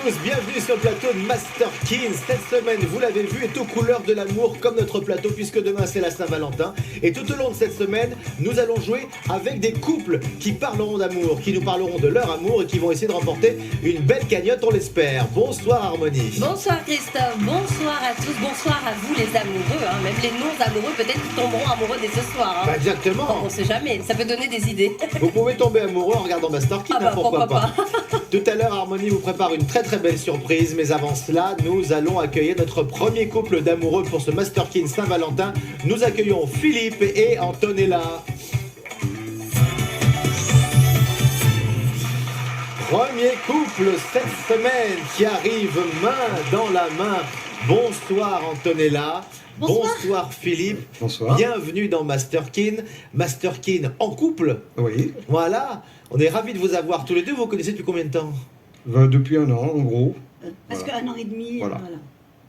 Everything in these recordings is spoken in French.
tous, bienvenue sur le plateau de Master Kin. Cette semaine, vous l'avez vu, est aux couleurs de l'amour comme notre plateau, puisque demain c'est la Saint-Valentin. Et tout au long de cette semaine, nous allons jouer avec des couples qui parleront d'amour, qui nous parleront de leur amour et qui vont essayer de remporter une belle cagnotte, on l'espère. Bonsoir Harmonie. Bonsoir Christophe, bonsoir à tous, bonsoir à vous les amoureux, même les non-amoureux peut-être qui tomberont amoureux dès ce soir. Bah exactement. On sait jamais, ça peut donner des idées. Vous pouvez tomber amoureux en regardant Master Kin, pourquoi pas. Tout à l'heure, Harmonie vous prépare une très très belle surprise, mais avant cela, nous allons accueillir notre premier couple d'amoureux pour ce Master Kin Saint-Valentin. Nous accueillons Philippe et Antonella. Premier couple cette semaine qui arrive main dans la main. Bonsoir Antonella. Bonsoir Philippe. Bonsoir. Bienvenue dans Master Kin. Master Kin en couple. Oui. Voilà. On est ravis de vous avoir tous les deux. Vous vous connaissez depuis combien de temps? Depuis 1 an, en gros. Parce Voilà. qu'1 an et demi, Voilà.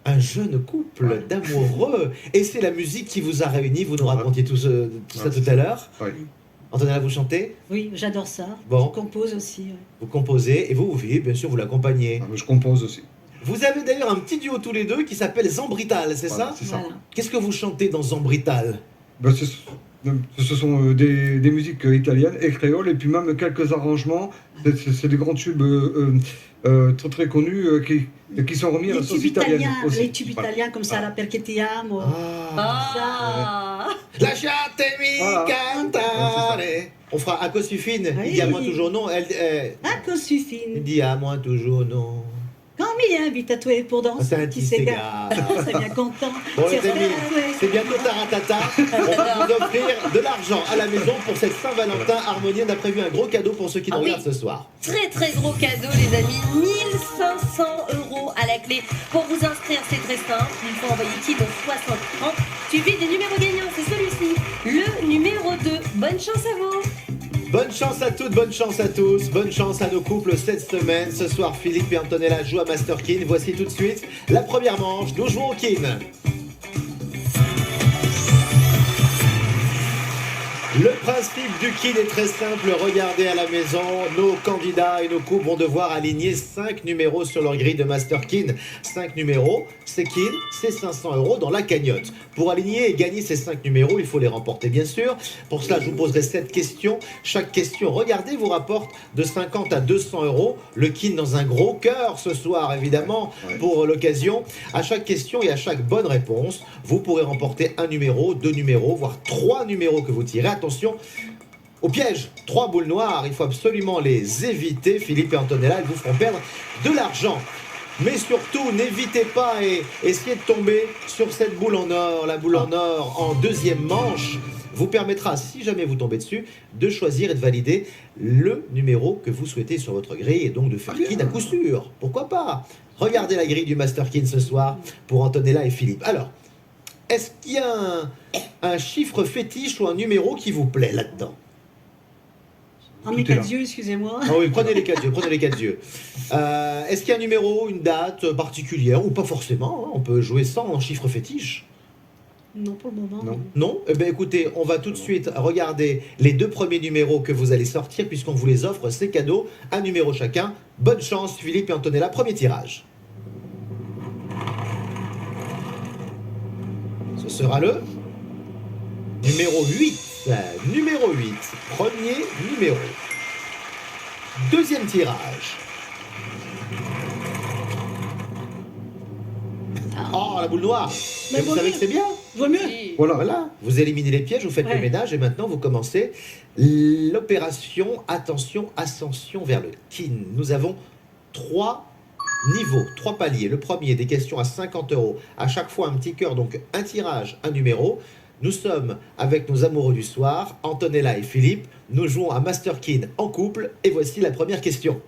Un jeune couple d'amoureux. Et c'est la musique qui vous a réunis. Vous nous racontiez tout ça tout à l'heure. Oui. Antonella, vous chantez? Oui, j'adore ça. Bon. Je compose aussi. Ouais. Vous composez et vous vivez, bien sûr, vous l'accompagnez. Ah, mais je compose aussi. Vous avez d'ailleurs un petit duo tous les deux qui s'appelle Zambrital, c'est Voilà, ça? c'est ça. Voilà. Qu'est-ce que vous chantez dans Zambrital? Ben, ce sont des musiques italiennes et créoles, et puis même quelques arrangements. C'est des grands tubes très très connus qui sont remis à la Les sauce tubes italienne italiens, aussi. les tubes Voilà. italiens comme ça, la perché ti amo. Ah. Lasciatemi Voilà. cantare. On fera à cause fine. Oui. Il dit à moi toujours non. Elle Ecco suffine. dit à moi toujours non. Quand mi invite à toi pour danser, C'est un petit petit Sega. C'est bien content. Bon les C'est amis, vrai. c'est bientôt taratata. On va vous offrir de l'argent à la maison pour cette Saint-Valentin. Harmonie, on a prévu un gros cadeau pour ceux qui nous Ah oui. regardent ce soir. Très très gros cadeau les amis, 1500 € à la clé. Pour vous inscrire c'est très simple, il faut envoyer KID au 60 30, suivi des numéros gagnants, c'est celui-ci, le numéro 2. Bonne chance à vous. Bonne chance à toutes, bonne chance à tous, bonne chance à nos couples cette semaine. Ce soir, Philippe et Antonella jouent à Master Kin. Voici tout de suite la première manche. Nous jouons au Kin. Le principe du Kin est très simple. Regardez à la maison, nos candidats et nos couples vont devoir aligner 5 numéros sur leur grille de Master Kin. 5 numéros, c'est Kin, c'est 500 € dans la cagnotte. Pour aligner et gagner ces 5 numéros, il faut les remporter bien sûr. Pour cela, je vous poserai 7 questions. Chaque question, regardez, vous rapporte de 50 à 200 €. Le Kin dans un gros cœur ce soir, évidemment, pour l'occasion. À chaque question et à chaque bonne réponse, vous pourrez remporter un numéro, 2 numéros, voire 3 numéros que vous tirez. Attention au piège, 3 boules noires, il faut absolument les éviter. Philippe et Antonella, elles vous feront perdre de l'argent. Mais surtout, n'évitez pas et essayez de tomber sur cette boule en or. La boule en or en deuxième manche vous permettra, si jamais vous tombez dessus, de choisir et de valider le numéro que vous souhaitez sur votre grille et donc de faire Kin à coup sûr. Pourquoi pas? Regardez la grille du Master Kin ce soir pour Antonella et Philippe. Alors, est-ce qu'il y a un chiffre fétiche ou un numéro qui vous plaît là-dedans? En mes Tout est là. 4 yeux, excusez-moi. Ah oui, prenez les 4 yeux, prenez les 4 yeux. Est-ce qu'il y a un numéro, une date particulière ou pas forcément, hein, on peut jouer sans un chiffre fétiche. Non, pour le moment. Non. Non? Eh bien écoutez, on va tout de suite regarder les 2 premiers numéros que vous allez sortir puisqu'on vous les offre, c'est cadeau, un numéro chacun. Bonne chance Philippe et Antonella, premier tirage. Ce sera le numéro 8. Numéro 8, premier numéro. Deuxième tirage. Oh, la boule noire. Mais Mais vous vaut savez mieux. que c'est bien. Vaut mieux. Voilà. Voilà, vous éliminez les pièges, vous faites le Ouais. ménage et maintenant vous commencez l'opération attention, ascension vers le Kin. Nous avons 3 niveaux, 3 paliers. Le premier, des questions à 50 €. À chaque fois un petit cœur, donc un tirage, un numéro. Nous sommes avec nos amoureux du soir, Antonella et Philippe. Nous jouons à Master Kin en couple et voici la première question.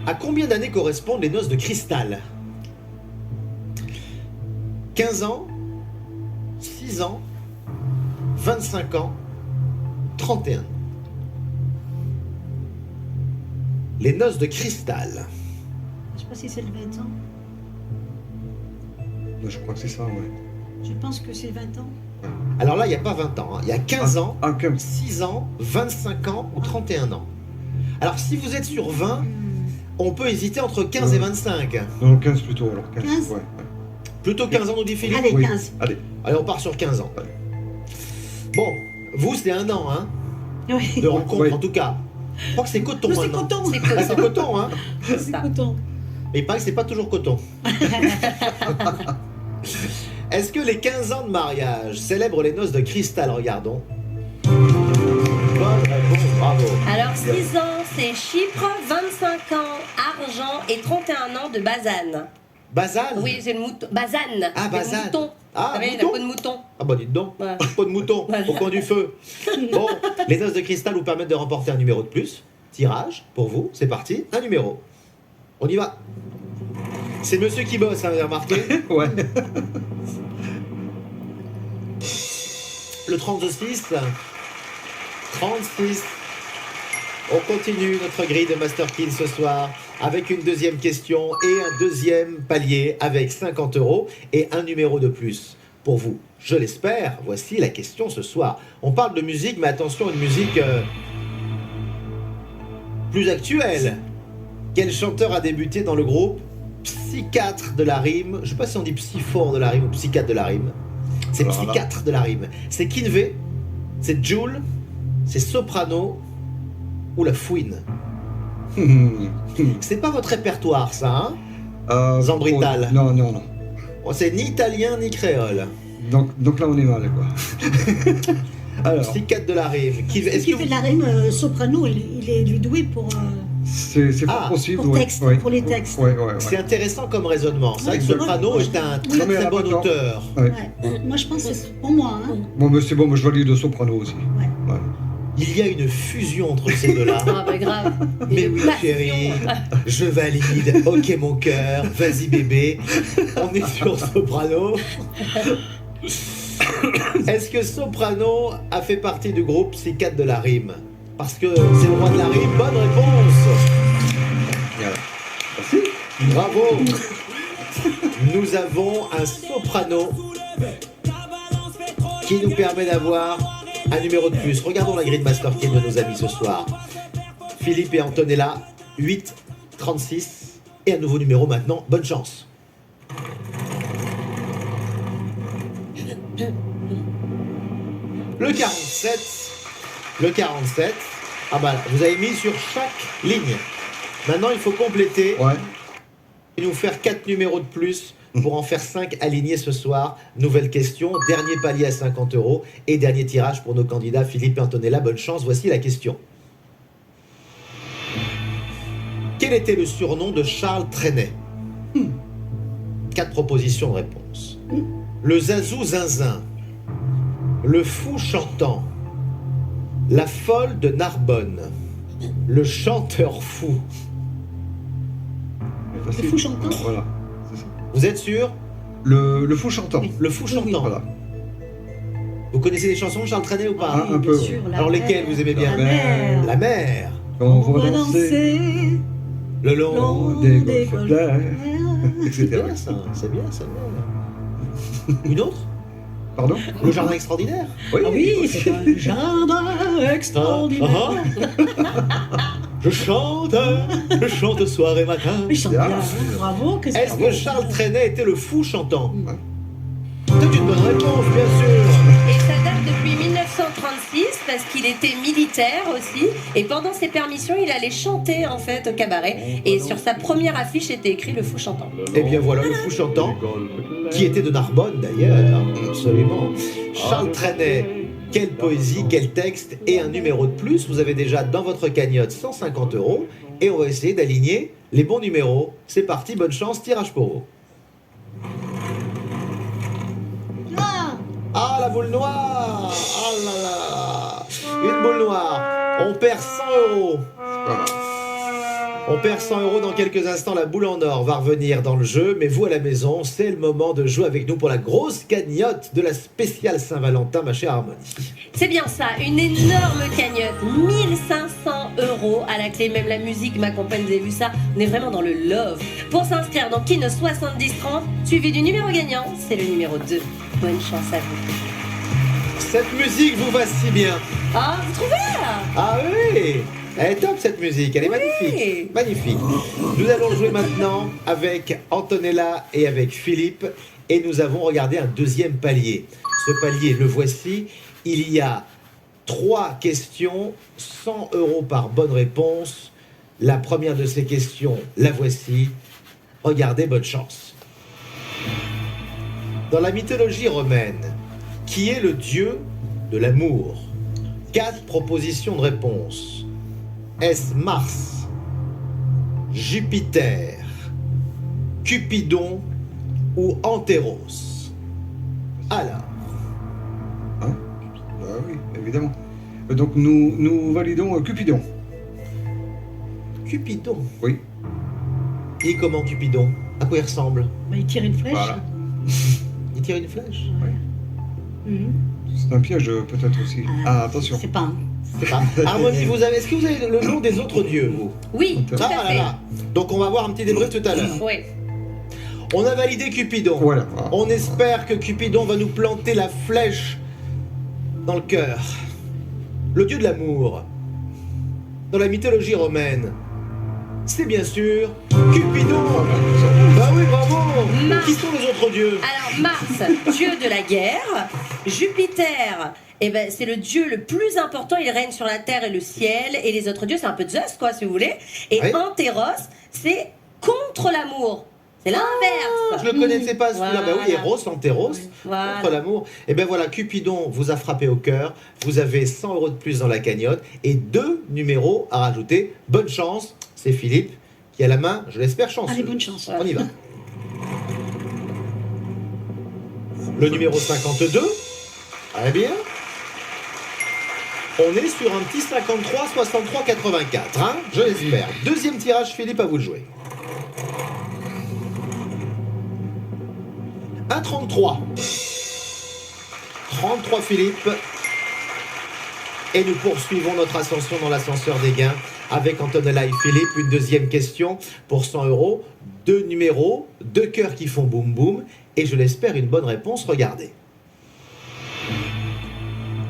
À combien d'années correspondent les noces de cristal? 15 ans, 6 ans, 25 ans, 31. Les noces de cristal. Je sais pas si c'est le 20 ans. Je crois que c'est ça, ouais. Je pense que c'est 20 ans. Alors là, il n'y a pas 20 ans, hein. Il y a 15 ans, Ah, 15. 6 ans, 25 ans ou 31 ans. Alors si vous êtes sur 20, On peut hésiter entre 15 et 25. Non, 15 plutôt, alors 15. 15? Ouais. Plutôt 15 ans, nous dit Philippe. Allez, Oui. 15. Allez. Allez, on part sur 15 ans. Bon, vous, c'est 1 an, hein, Oui. de rencontre, Oui. en tout cas. Je crois que c'est coton, Non, c'est maintenant. coton. C'est Ah, c'est coton. coton, hein. C'est C'est ça. coton. Mais il paraît que c'est pas toujours coton. Est-ce que les 15 ans de mariage célèbrent les noces de cristal? Regardons. Bonne réponse, bravo. Alors 6 ans, c'est Chypre, 25 ans, argent et 31 ans de Bazane. Bazane? Oui, c'est le mouton. Bazane. Ah, le Bazane. mouton. Ah, Vous savez, la mouton. peau de mouton. Ah bah dites donc, Ouais. peau de mouton Voilà. au coin du feu. Bon, les noces de cristal vous permettent de remporter un numéro de plus. Tirage pour vous, c'est parti, un numéro. On y va. C'est monsieur qui bosse, hein, vous avez remarqué. Ouais. Le 36. 36. On continue notre grille de Master Kin ce soir avec une deuxième question et un deuxième palier avec 50 € et un numéro de plus pour vous. Je l'espère. Voici la question ce soir. On parle de musique, mais attention, une musique plus actuelle. Quel chanteur a débuté dans le groupe Psychiatre de la rime? Je sais pas si on dit Psyphore de la rime ou Psychiatre de la rime. C'est Alors là. Psychiatre de la rime. C'est Kinvé, c'est Jul, c'est Soprano ou la Fouine. C'est pas votre répertoire, ça, hein? Zambrital. Non, non, non. Oh, c'est ni italien ni créole. Donc là, on est mal, quoi. Alors, Psychiatre de la rime. Celui qui fait de la rime soprano, il est doué pour c'est Ah, pas possible. pour ouais, texte, ouais. pour les textes. Ouais, ouais, ouais. C'est intéressant comme raisonnement. C'est vrai que Oui, Soprano moi, est un oui. très mais très elle a bon pas tort. auteur. Ouais. Ouais. Moi, je pense que c'est pour moi. Hein. Bon, mais c'est bon, moi, je valide le soprano aussi. Ouais. Ouais. Il y a une fusion entre ces deux-là. Ah bah grave. Mais Une oui, passion. chérie, je valide. Ok, mon cœur, vas-y, bébé. On est sur Soprano. Est-ce que Soprano a fait partie du groupe Psychiatre de la rime? Parce que c'est le roi de la rime. Bonne réponse. Voilà. Merci. Bravo. Nous avons un soprano qui nous permet d'avoir un numéro de plus. Regardons la grille de Master Kin de nos amis ce soir. Philippe et Antonella, 8, 36 et un nouveau numéro maintenant. Bonne chance. Le 47. Le 47. Ah bah vous avez mis sur chaque ligne. Maintenant il faut compléter Ouais. et nous faire 4 numéros de plus pour en faire 5 alignés ce soir. Nouvelle question, dernier palier à 50 € et dernier tirage pour nos candidats Philippe et Antonella. Bonne chance, voici la question. Quel était le surnom de Charles Trenet? 4 propositions de réponse. Le Zazou Zinzin, le Fou Chantant, la Folle de Narbonne, le Chanteur Fou. C'est facile. Le fou chantant. Voilà. C'est ça. Vous êtes sûr? Le fou chantant. Le Fou Chantant. Voilà. Vous connaissez les chansons de Charles Trenet ou pas? Ah, un bien peu. sûr, la Alors lesquelles mer. vous aimez bien? La mer. La mer, On On va va danser. danser. le long. long des des golfes golfes clairs. clairs. C'est Etc. bien ça, c'est bien, c'est bien. Une autre? Pardon? Le jardin extraordinaire? Oui. Ah oui, c'est un jardin extraordinaire. Je chante soir et matin. Il chante Bien. bien, hein. Bravo. que c'est Est-ce que bravo. Charles Trenet était le fou chantant? Mm. C'est une bonne réponse, bien sûr. Et ça date depuis 1936 parce qu'il était militaire aussi. Et pendant ses permissions, il allait chanter en fait au cabaret. Et sur sa première affiche était écrit le fou chantant. Eh bien voilà le fou chantant, qui était de Narbonne d'ailleurs, absolument. Charles Trenet, quelle poésie, quel texte et un numéro de plus. Vous avez déjà dans votre cagnotte 150 € et on va essayer d'aligner les bons numéros. C'est parti, bonne chance, tirage pour vous. Ah, Ah, la boule noire! Ah là là! Une boule noire. On perd 100 €. Voilà. On perd 100 € dans quelques instants. La boule en or va revenir dans le jeu. Mais vous à la maison, c'est le moment de jouer avec nous pour la grosse cagnotte de la spéciale Saint-Valentin, ma chère Harmonie. C'est bien ça, une énorme cagnotte, 1500 € à la clé. Même la musique m'accompagne, vous avez vu ça? On est vraiment dans le love. Pour s'inscrire, donc Kino 7030, suivi du numéro gagnant, c'est le numéro 2. Bonne chance à vous. Cette musique vous va si bien. Ah, vous trouvez là? Ah oui! Elle est top cette musique, elle est magnifique. Magnifique. Nous allons jouer maintenant avec Antonella et avec Philippe et nous avons regardé un deuxième palier. Ce palier, le voici. Il y a 3 questions, 100 € par bonne réponse. La première de ces questions, la voici. Regardez, bonne chance. Dans la mythologie romaine, qui est le dieu de l'amour? 4 propositions de réponse. Est-ce Mars, Jupiter, Cupidon ou Antéros? Alors, Hein? Bah oui, évidemment. Donc nous validons Cupidon. Cupidon. Oui. Et comment Cupidon? À quoi il ressemble? Bah, il tire une flèche. Voilà. Il tire une flèche? Mhm. C'est un piège peut-être aussi. Ah, attention. C'est pas un. C'est pas. Harmonie, est-ce que vous avez le nom des autres dieux, vous? Oui, tout à Ah là fait. là. Donc on va voir un petit débrief tout à l'heure. Oui. On a validé Cupidon. Voilà. On espère que Cupidon va nous planter la flèche dans le cœur. Le dieu de l'amour. Dans la mythologie romaine, c'est bien sûr Cupidon. Bah oui, bravo. Mars. Qui sont les autres dieux? Alors Mars, dieu de la guerre. Jupiter, eh ben, c'est le dieu le plus important. Il règne sur la terre et le ciel. Et les autres dieux, c'est un peu Zeus, quoi, si vous voulez. Et Oui. Antéros, c'est contre l'amour. C'est l'inverse. Je le connaissais pas celui-là. Bah oui, Voilà. Eros, Antéros, Voilà. contre l'amour. Et ben voilà, Cupidon vous a frappé au cœur. Vous avez 100 € de plus dans la cagnotte et 2 numéros à rajouter. Bonne chance, c'est Philippe qui a la main, je l'espère, chanceux. Allez, bonne chance. On y va. Le numéro 52. Très bien. On est sur un petit 53, 63, 84. Hein, je l'espère. Deuxième tirage, Philippe, à vous de jouer. Un 33. 33, Philippe. Et nous poursuivons notre ascension dans l'ascenseur des gains avec Antonella et Philippe. Une deuxième question pour 100 €. 2 numéros, 2 cœurs qui font boum boum. Et je l'espère, une bonne réponse. Regardez.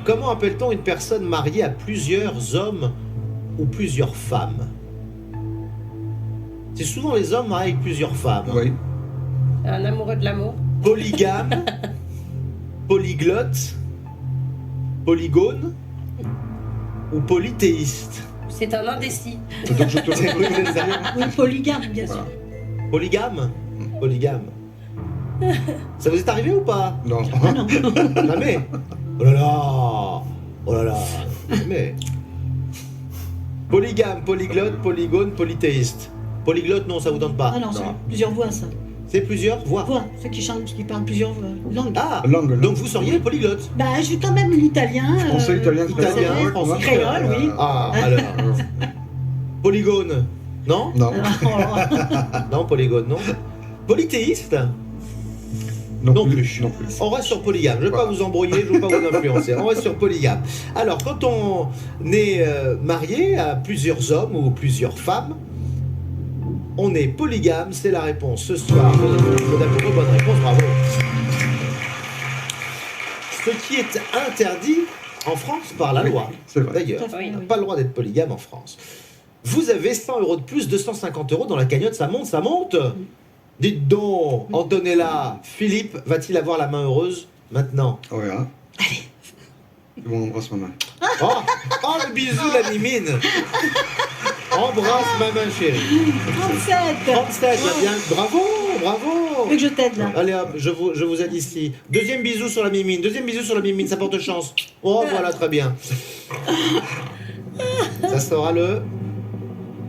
Comment appelle-t-on une personne mariée à plusieurs hommes ou plusieurs femmes? C'est souvent les hommes mariés avec plusieurs femmes. Oui. Un amoureux de l'amour. Polygame, polyglotte, polygone ou polythéiste? C'est un indécis. Donc je te C'est oui, c'est ça. Oui, polygame, bien sûr. Voilà. Polygame? Polygame. Ça vous est arrivé ou pas? Non. Ah non. Jamais. Oh là là. Oh là là. Jamais. Polygame, polyglotte, polygone, polythéiste. Polyglotte, non, ça vous tente pas? Ah non, c'est plusieurs voix, ça. C'est plusieurs voix. Voix, ceux qui chantent, qui parlent plusieurs langues. Ah, Langue. donc vous seriez polyglotte? Bah, j'ai quand même l'italien. Français, italien, italien, créole, français, ouais. créole, oui. Ah, alors. Polygone? Non? Non. Non, polygone, non. Polythéiste? Non, Non plus. plus. Non plus. On reste sur polygame. Je ne veux pas vous embrouiller, je ne veux pas vous influencer. On reste sur polygame. Alors, quand on est marié à plusieurs hommes ou plusieurs femmes, on est polygame, c'est la réponse ce soir. Bonne réponse, bravo. Ce qui est interdit en France par la loi. C'est vrai. D'ailleurs, Tout à fait, on n'a oui. pas le droit d'être polygame en France. Vous avez 100 € de plus, 250 € dans la cagnotte, ça monte, ça monte. Dites donc, Antonella, Philippe va-t-il avoir la main heureuse maintenant? On verra. Allez. Bon, on embrasse ma main. Oh, oh, le bisou, la mimine. Embrasse ma main chérie. 37. 37, va bien. Bravo, bravo. Tu veux que je t'aide, là? Allez hop, je vous aide ici. Deuxième bisou sur la mimine, deuxième bisou sur la mimine, ça porte chance. Oh, voilà, très bien. Ça sera le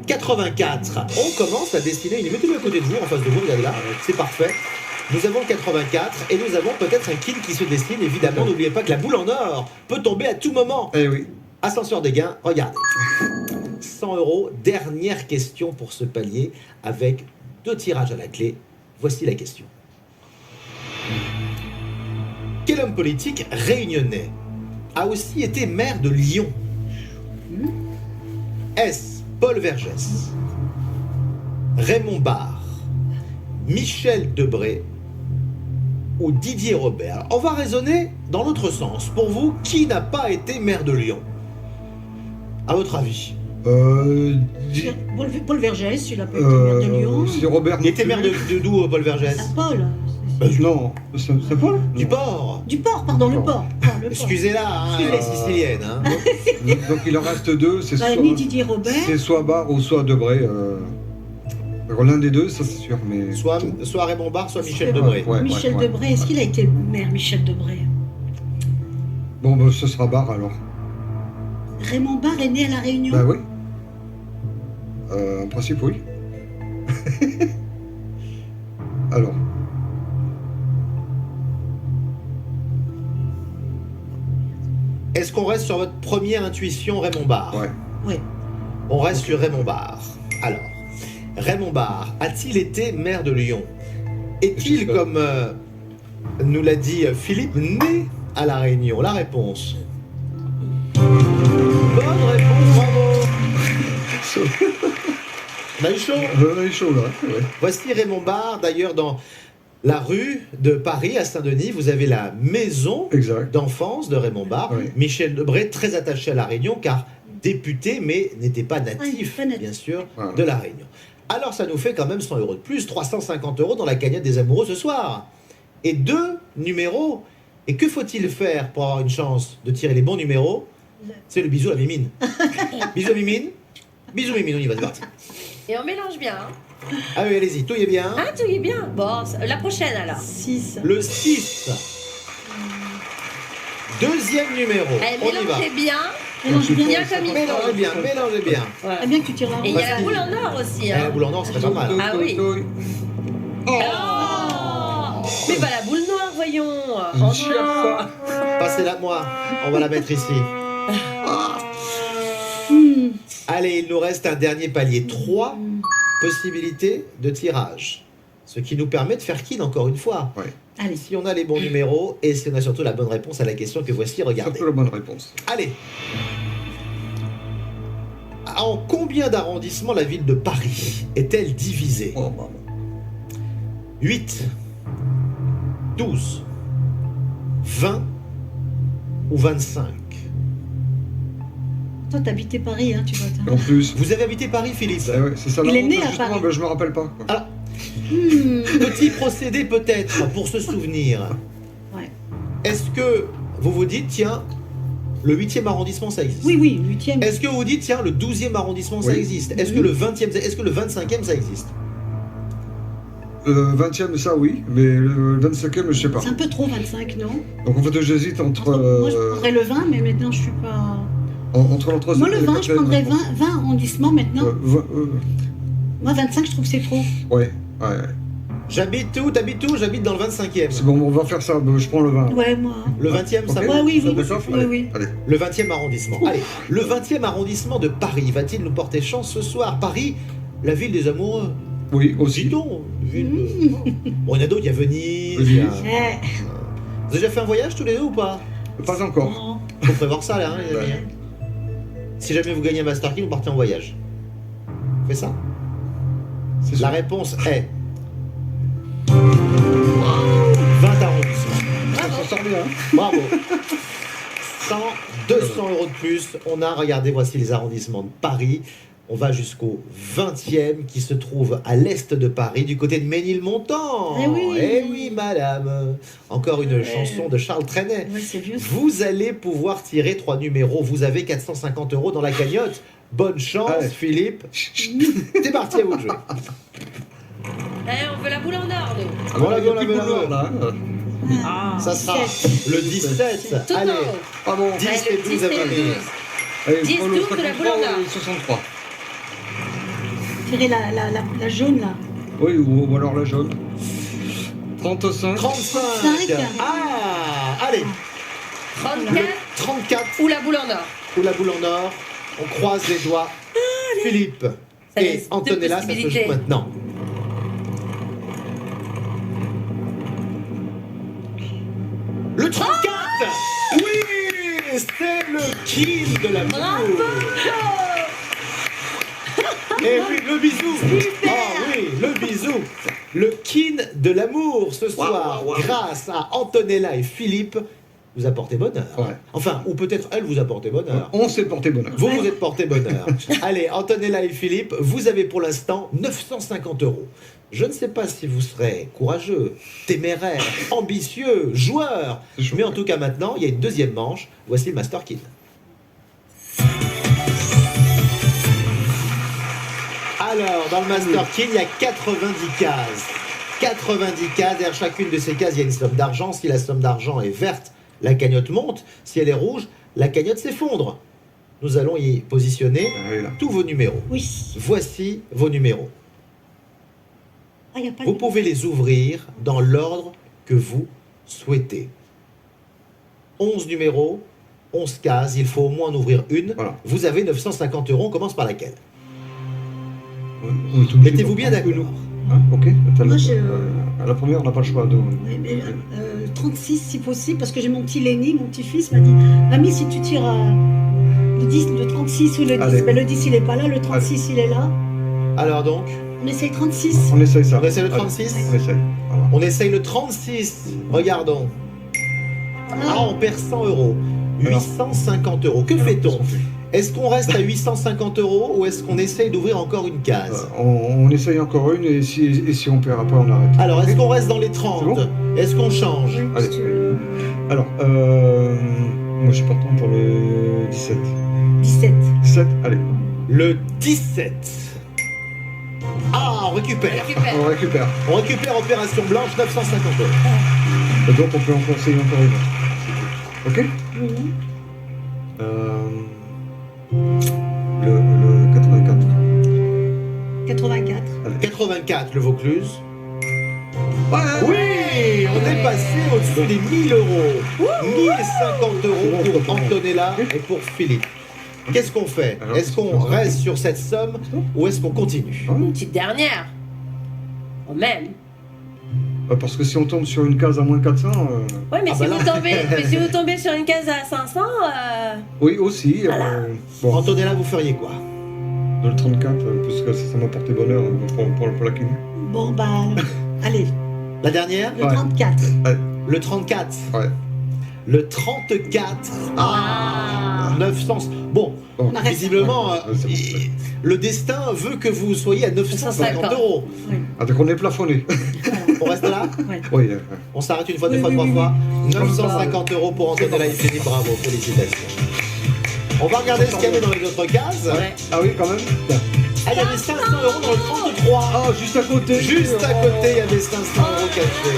84. On commence à dessiner une. Mettez-le à côté de vous, en face de vous, regardez là, c'est parfait. Nous avons le 84 et nous avons peut-être un kill qui se dessine. Évidemment, n'oubliez pas que la boule en or peut tomber à tout moment. Eh oui. Ascenseur des gains, regardez. 100 €, dernière question pour ce palier avec 2 tirages à la clé. Voici la question. Quel homme politique réunionnais a aussi été maire de Lyon? Est-ce Paul Vergès, Raymond Barre, Michel Debré ou Didier Robert? Alors, on va raisonner dans l'autre sens. Pour vous, qui n'a pas été maire de Lyon? À votre avis? Di- Paul Vergès, il a pas été maire de Lyon. Si Robert. Il était maire de d'où, Paul Vergès? Saint-Paul. Non, c'est pas là. Du Port. Du port, pardon, le port. Ah, le port. Excusez-la, hein, elle est sicilienne. Hein. Donc il en reste deux, c'est Bah, ni Didier Robert. c'est soit Barre ou soit Debré. Alors, l'un des deux, ça c'est sûr, mais. Soit Raymond Barre, soit Michel C'est Debré. Ouais, Michel ouais, Debré, est-ce qu'il a été maire, Michel Debré? Bon, bah, ce sera Barre alors. Raymond Barre est né à La Réunion. Bah oui. En principe, oui. Alors. Est-ce qu'on reste sur votre première intuition, Raymond Barre? Ouais. Oui. On reste sur Raymond Barre. Alors, Raymond Barre a-t-il été maire de Lyon? Est-il, Jusque- comme nous l'a dit Philippe, né à La Réunion? La réponse. Bonne réponse, bravo. On a eu chaud. On est chaud là. Ouais. Voici Raymond Barre, d'ailleurs, dans la rue de Paris, à Saint-Denis, vous avez la maison Exact. d'enfance de Raymond Barre. Oui. Michel Debré, très attaché à La Réunion, car député, mais n'était pas natif, pas natif. bien sûr, Voilà. de La Réunion. Alors ça nous fait quand même 100 € de plus, 350 € dans la cagnotte des amoureux ce soir. Et 2 numéros. Et que faut-il faire pour avoir une chance de tirer les bons numéros? C'est le bisou à Mimine. Bisou à Mimine. Bisou Mimine, on y va, c'est parti. Et on mélange bien. Hein. Ah oui, allez-y, tout est bien. Ah, tout est bien. Bon, la prochaine alors. 6. Le 6. Deuxième numéro. Allez, On y va. mélangez bien. Mélange bien. Bien comme il Mélangez faut. bien, mélangez bien. Voilà. Ah, bien que tu tires la Et il y a la boule en or aussi. Eh, la Hein. boule en or, c'est pas mal. Ah oui. Oh mais pas la boule noire, voyons. En or. Passez-la moi. On va la mettre ici. Hmm. Allez, il nous reste un dernier palier. 3 possibilités de tirage. Ce qui nous permet de faire kill encore une fois. Allez. Si on a les bons numéros et si on a surtout la bonne réponse à la question que voici, C'est regardez. la bonne réponse. Allez. En combien d'arrondissements la ville de Paris est-elle divisée? Oh, bah, 8, 12, 20 ou 25? Toi, t'habitais Paris, hein, tu vois. En plus. Vous avez habité Paris, Philippe? Ah ouais, c'est ça. Il est né l'avantage, à justement, Paris. ben, je me rappelle pas. Quoi. Alors, Hmm. petit procédé peut-être pour se souvenir. Ouais. Est-ce que vous vous dites, tiens, le 8e arrondissement, ça existe? Oui, oui, 8e. Est-ce que vous vous dites, tiens, le 12e arrondissement, ça Oui. existe? Est-ce que le 20e, est-ce que le 25e, ça existe? Le 20e, ça oui, mais le 25e, je sais pas. C'est un peu trop, 25, non? Donc en fait, j'hésite entre. Moi, je prendrais le 20, mais maintenant, je suis pas. Entre l'entre Moi, le 20, je prendrais 20 arrondissements maintenant. Moi, 25, je trouve que c'est trop. Ouais. J'habite où? T'habites où? J'habite dans le 25e. C'est bon, on va faire ça. Je prends le 20. Ouais, moi. Le 20e, ça Ok. va? Ouais, oui, Ça oui. vous chauffe Oui, Allez, oui. allez. Le 20e arrondissement. Allez, le 20e arrondissement de Paris va-t-il nous porter chance ce soir? Paris, la ville des amoureux. Oui, aussi. Dis-donc, ville de... Bon, il y en a d'autres, il y a Venise. il y a- Eh, Vous avez déjà fait un voyage tous les deux ou pas? Pas encore. non. Faut prévoir ça là, hein, les Ouais. amis. Si jamais vous gagnez un Master Key, vous partez en voyage. Fais ça. C'est La sûr. réponse est 20 arrondissements. Ça sort bien. Hein. Bravo. 100, 200 € de plus. On a, regardez, voici les arrondissements de Paris. On va jusqu'au 20e qui se trouve à l'est de Paris, du côté de Ménilmontant. Eh oui. Eh oui, madame. Encore une chanson de Charles Trenet. Ouais, c'est vieux. Vous allez pouvoir tirer 3 numéros. Vous avez 450 € dans la cagnotte. Bonne chance, Allez. Philippe. C'est parti, à vous de jouer. Eh, on veut la boule en or, nous. Voilà, il y a voilà, plus de voilà. boulot, là. Hein. Ça sera 17. le 17. Tout Allez, en haut. Ah bon. 10 Allez, et le 12 10 à et le venir. 12. Allez, 10, je prends le 12 de la boule en 53 or. et 63. Tirer la jaune, là. Oui, ou alors la jaune. 35. 35. 35. Ah, allez, 34 34 ou la boule en or. ou la boule en or. On croise les doigts. Philippe Ça et laisse deux Antonella, ça se joue possibilités. maintenant. Le 34. Oui, c'est le kill de la Bravo. Et oui, le bisou. Ah oui, le bisou. Le kin de l'amour ce soir, Waouh, waouh. grâce à Antonella et Philippe, vous a porté bonheur. Ouais. Enfin, ou peut-être elle vous a porté bonheur. On s'est porté bonheur. Vous vous êtes porté bonheur. Allez, Antonella et Philippe, vous avez pour l'instant 950 €. Je ne sais pas si vous serez courageux, téméraire, ambitieux, joueur. C'est chaud. Mais en tout cas maintenant, il y a une deuxième manche. Voici le Master Kin. Alors, dans le Master Kin, il y a 90 cases. 90 cases, derrière chacune de ces cases, il y a une somme d'argent. Si la somme d'argent est verte, la cagnotte monte. Si elle est rouge, la cagnotte s'effondre. Nous allons y positionner Ah, oui, là. tous vos numéros. Oui. Voici vos numéros. Ah, y a pas Vous de... pouvez les ouvrir dans l'ordre que vous souhaitez. 11 numéros, 11 cases, il faut au moins en ouvrir une. Voilà. Vous avez 950 €, on commence par laquelle? On est obligé Mettez-vous de bien prendre d'accord. une. Hein, ok. Moi, À la première, on n'a pas le choix. De... Ouais, mais, 36 si possible, parce que j'ai mon petit Lenny, mon petit-fils m'a dit Mamie, si tu tires le 10, le 36 ou le 10, Allez. ben, le 10 il est pas là, le 36 il est là. Alors donc, On essaye 36. On essaye ça. on essaie le Allez, 36? On essaye. Voilà. On essaye le 36. Regardons. Ah, on perd 100 €. Alors. 850 €. Que Alors, fait-on? qu'est-ce qu'on fait Est-ce qu'on reste à 850 € ou est-ce qu'on essaye d'ouvrir encore une case? On essaye encore une et si on perd après, on arrête. Alors, est-ce Ok. qu'on reste dans les 30? C'est bon Est-ce qu'on change? Oui, Allez. si tu veux. Alors, moi je suis partant pour le 17. 17. 17, allez, Le 17. Ah, on récupère. Récupère. on récupère. On récupère Opération Blanche, 950 €. Et donc on peut encore essayer encore une. Ok Mhm. Le 84. 84. 84, le Vaucluse. Ouais. Oui, on est passé au-dessus des 1000 €. 1050 € pour Antonella et pour Philippe. Qu'est-ce qu'on fait? Alors, Est-ce qu'on reste sur cette somme ou est-ce qu'on continue? Une petite dernière. Quand même. Parce que si on tombe sur une case à moins 400, Ouais, mais, Ah si bah vous là. tombez, mais si vous tombez sur une case à 500, oui aussi. Voilà. Bon, Antonella, vous feriez quoi? dans le 34, puisque ça m'a porté bonheur pour la clim. Bon, bah, allez, La dernière? le Ouais. 34. Le 34. Ouais. Le 34. Ah, 900. Bon, Bon. On arrête. visiblement, Ouais, c'est bon, ouais. le destin veut que vous soyez à 950 €. Ah, donc on est plafonné. On reste là? Ouais. Oui, On s'arrête une fois, deux Oui, fois, oui, trois oui, fois. 950 € pour Antonella et Philippe, bravo, félicitations. On va regarder ce qu'il y avait dans les autres cases. ouais. ah oui, quand même. Ah, il y avait 500 € dans le 33. Ah, juste à côté. Juste à côté, il y avait 500 € cachés.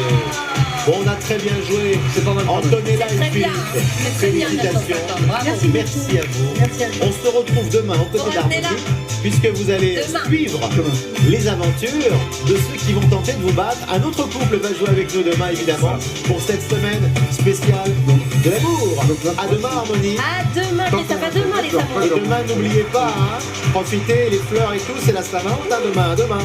Bon, on a très bien joué. C'est pas mal. quand même. Antonella et Très bien. Philippe, C'est très bien, félicitations. 950. Bravo. Merci. Merci à vous. Merci à vous. On se retrouve demain au côté Vous restez là d'Harmonie, puisque vous allez Demain. suivre Demain. les aventures de ceux qui vont tenter de vous battre. Un autre couple va jouer avec nous demain, évidemment, pour cette semaine spéciale de l'amour. Donc là- À demain, Harmonie. À demain, mais ça va demain, les Et amours. demain, n'oubliez pas, hein, profitez, les fleurs et tout, c'est la Saint-Valentin demain. À demain.